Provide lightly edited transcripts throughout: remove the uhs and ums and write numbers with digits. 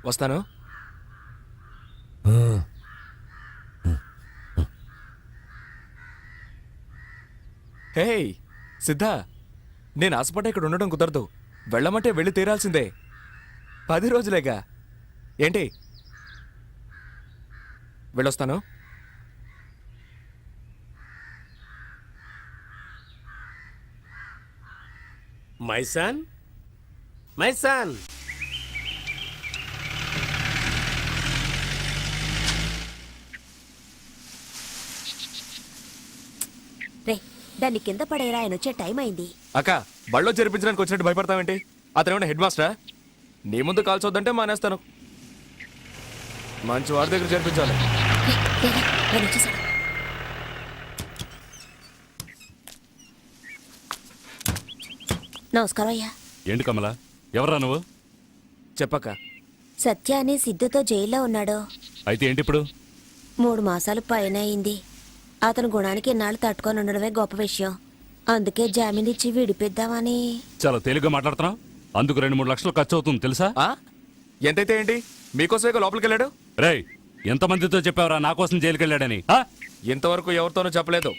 వస్తాను. హే సిద్ధా, నేను ఆశపడ్డ ఇక్కడ ఉండడం కుదరదు. వెళ్ళమంటే వెళ్ళి తీరాల్సిందే. 10 రోజులేగా. ఏంటి? వెళ్ళొస్తాను. మైసాన్ మైసాన్ రే, దాన్ని కింద పడేరా, ఆయన వచ్చే టైం అయింది. అక్క, బళ్ళో జరిపించడానికి వచ్చినట్టు భయపడతావేంటి? అతనేమన్నా హెడ్ మాస్టరా? నీ ముందు కాల్చొద్దంటే మానేస్తాను. మంచి వాడి దగ్గర జరిపించాలి. రే, రే, రే, ఆయన వచ్చేసాడు. నమస్కారం అయ్యా. ఏంటి కమల, ఎవరా నువ్వు? చెప్పక్క. సత్య అని సిద్ధుతో జైల్లో ఉన్నాడు. అయితే ఏంటి ఇప్పుడు? 3 మాసాలు పైన అయింది. అతని గుణానికి ఇన్నాళ్ళు తట్టుకొని ఉండడమే గొప్ప విషయం. అందుకే జామీన్ ఇచ్చి విడిపిద్దామని. చాలా తేలిగ్గా మాట్లాడుతున్నావు. అందుకు 2-3 లక్షలు ఖర్చు అవుతుంది తెలుసా? ఎంతైతే ఏంటి? మీకోసమే లోపలికి వెళ్ళాడు. రేయ్, ఎంతమందితో చెప్పావరా నా కోసం జైలుకి వెళ్ళాడని? ఇంతవరకు ఎవరితోనూ చెప్పలేదు.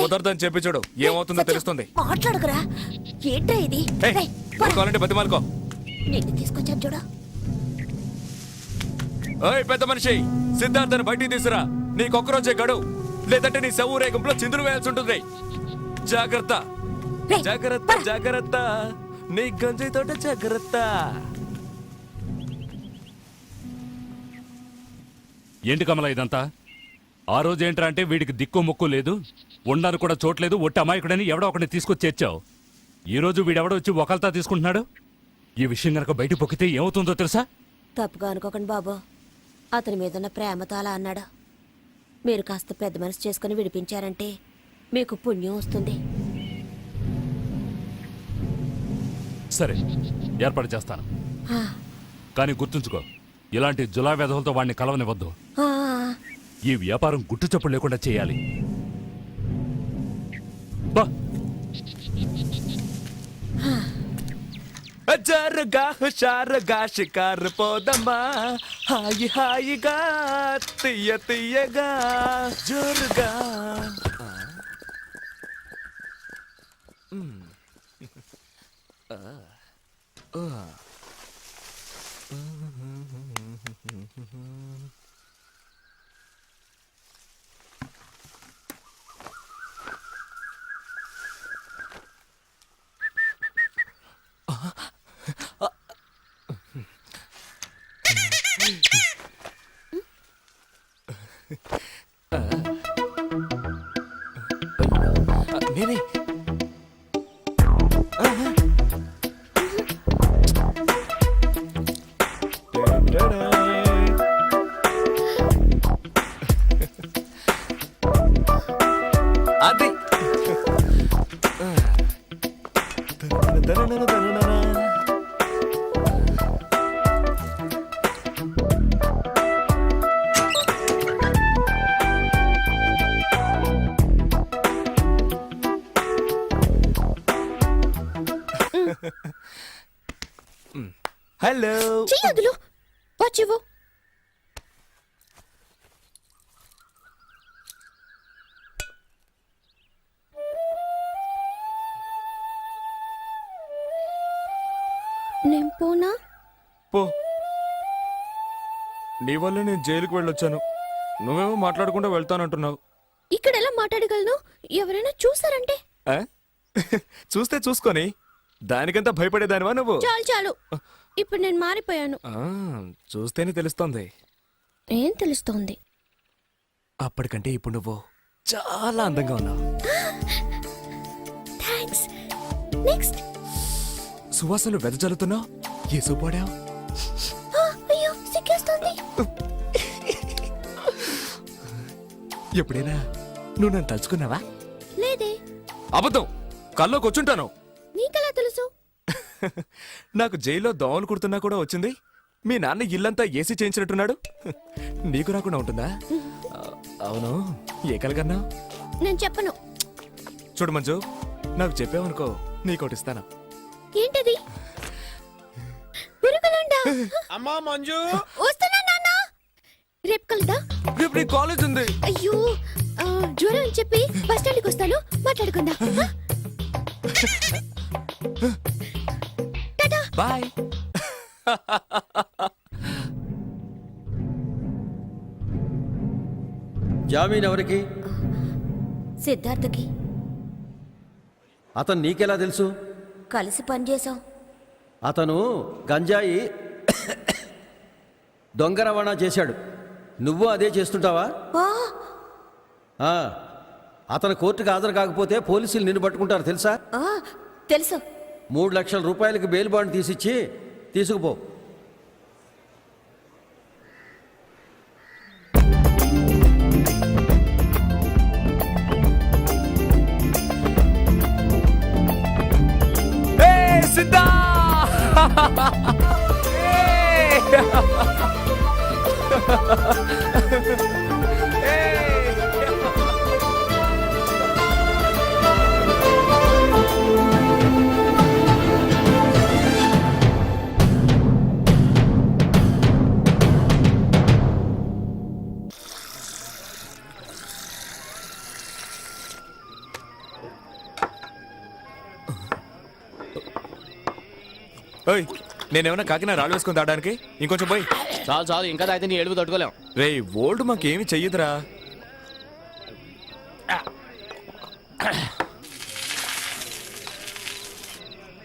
కుదరదని చెప్పి చూడు, ఏమవుతుందో తెలుస్తుంది. మాట్లాడకురా, ఏంటో ఇది. కావాలంటే బతిమాలుకో. నిన్ను తీసుకొచ్చాను చూడు. ఓయ్ పెద్ద మనిషి, సిద్ధార్థని బయటికి తీసురా. నీకొక్కరోజే గడువు, లేదంటే నీ శవ ఊరేగింపులో చిందులు వేయాల్సి ఉంటుంది. జాగ్రత్త జాగ్రత్త జాగ్రత్త, నీ గంజాయి తోట జాగ్రత్త. ఏంటి కమల ఇదంతా? ఆ రోజు ఏంట్రా అంటే వీడికి దిక్కు మొక్కు లేదు, ఉండడానికి కూడా చోట్లేదు, ఒట్టి అమాయకుడని ఎవడో ఒకటి తీసుకొచ్చి చేర్చావు. ఈ రోజు వీడెవడో వచ్చి ఒకల్తా తీసుకుంటున్నాడు. ఈ విషయం గనక బయట పొక్కితే ఏమవుతుందో తెలుసా? తప్పుగా అనుకోకండి బాబు, అతని మీదున్న ప్రేమతో అలా అన్నాడు. మీరు కాస్త పెద్ద మనసు చేసుకుని విడిపించారంటే మీకు పుణ్యం వస్తుంది. సరే, ఏర్పాటు చేస్తాను. ఆ, కానీ గుర్తుంచుకో, ఇలాంటి జులా వెధవులతో వాడిని కలవనివ్వద్దు. ఆ, ఈ వ్యాపారం గుట్టు చప్పుడు లేకుండా చేయాలి. బా జరగా హుషారుగా షికారు పోదమ్మా, హాయి హాయిగా తీయ తీయగా జోరుగా. నేనే అది హలో. చెయ్యదులు వచ్చివు. నేను పోనా? పో. నీ వల్ల నేను జైలుకు వెళ్ళొచ్చాను. నువ్వేమో మాట్లాడకుండా వెళ్తానంటున్నావు. ఇక్కడ ఎలా మాట్లాడగలను? ఎవరైనా చూసారంటే? ఆ? చూస్తే చూసుకొని దానికంతా భయపడేదానివా నువ్వు? చాలు చాలు, ఇప్పుడు నేను మారిపోయాను. చూస్తేనే తెలుస్తోంది. ఏం తెలుస్తోంది? అప్పటికంటే ఇప్పుడు నువ్వు చాలా అందంగా ఉన్నావు. థాంక్స్. నెక్స్ట్. సువాసనలు వెదజల్లుతున్నావు. ఏ సూపాడావు? అయ్యో, సిగ్గేస్తోంది. ఎప్పుడైనా నువ్వు నన్ను తలుచుకున్నావా? లేదే. అబద్ధం. కల్లోకి వచ్చుంటాను. నీకెలా తెలుసు? నాకు జైల్లో దోమలు కుడుతున్నా కూడా వచ్చింది. మీ నాన్న ఇల్లంతా ఏసీ చేయించినట్టున్నాడు. నీకు రాకుండా ఉంటుందా? అవును, ఏ కలగన్నా? నేను చెప్పను. చూడు మంజు, నాకు చెప్పావనుకో నీకోటిస్తాను. ఏంటది? పురుగులుండా? అమ్మా మంజు, వస్తున్నా నాన్న. రేపు కలుద్దా? రేపు నీ కాలేజ్ ఉంది. అయ్యో జ్వరం అని చెప్పి బస్ స్టాండ్కి వస్తాను, మాట్లాడుకుందాం. టాటా. బాయ్. జామీన్ ఎవరికి? సిద్ధార్థకి. అతను నీకెలా తెలుసు? కలిసి పనిచేసాం. అతను గంజాయి దొంగ రవాణా చేశాడు. నువ్వు అదే చేస్తుంటావా? ఆ, ఆ, అతను కోర్టుకు హాజరు కాకపోతే పోలీసులు నిన్ను పట్టుకుంటారు తెలుసా? ఆ, తెలుసు. 3 లక్షల రూపాయలకి బెయిల్ బాండ్ తీసిచ్చి తీసుకుపో. ఏయ్, సిద్ధా! ఏయ్! ఏయ్! ఓయ్, నేనేమన్నా కాకినా రాళ్ళు వేసుకొని తాగడానికి? ఇంకొంచెం పోయి. చాలు చాలు, ఇంకా తాగితే నీ ఏడుపు తట్టుకోలేం. రే, ఓల్డ్ మాకేమి చెయ్యదురా.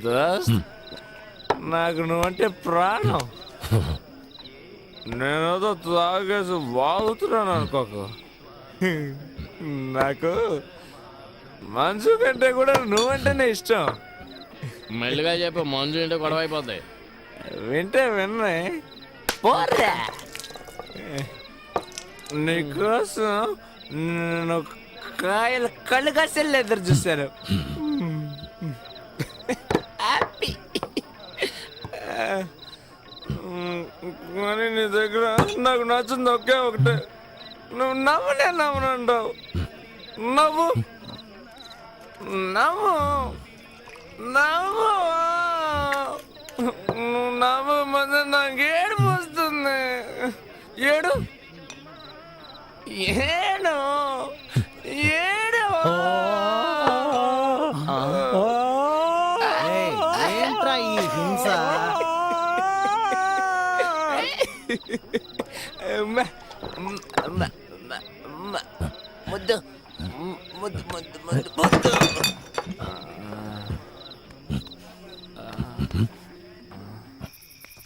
దోస్త్, నాకు నువ్వంటే ప్రాణం. నేనేదో తాగేసి వాగుతున్నాను అనుకోకు. నాకు మంచు కంటే కూడా నువ్వంటేనే ఇష్టం. మెల్లిగా చెప్పి మంజు ఇంటే గొడవ అయిపోద్ది. వింటే విన్నాయి పోరా. నీకోసం నేను కాయలు కళ్ళు కాసేళ్ళు ఎదురు చూశాను. హ్యాపీ. కానీ నీ దగ్గర నాకు నచ్చింది ఒకే ఒకటే. నువ్వు నవ్వునే నవ్వనంటావు. నవ్వు నవ్వు నవ్వు. నువ్వు నవ్వు మధ్య నాకు ఏడుపు వస్తుంది. ఏడు ఏడు ఏడు. ఏంట్రా ఈ హింస?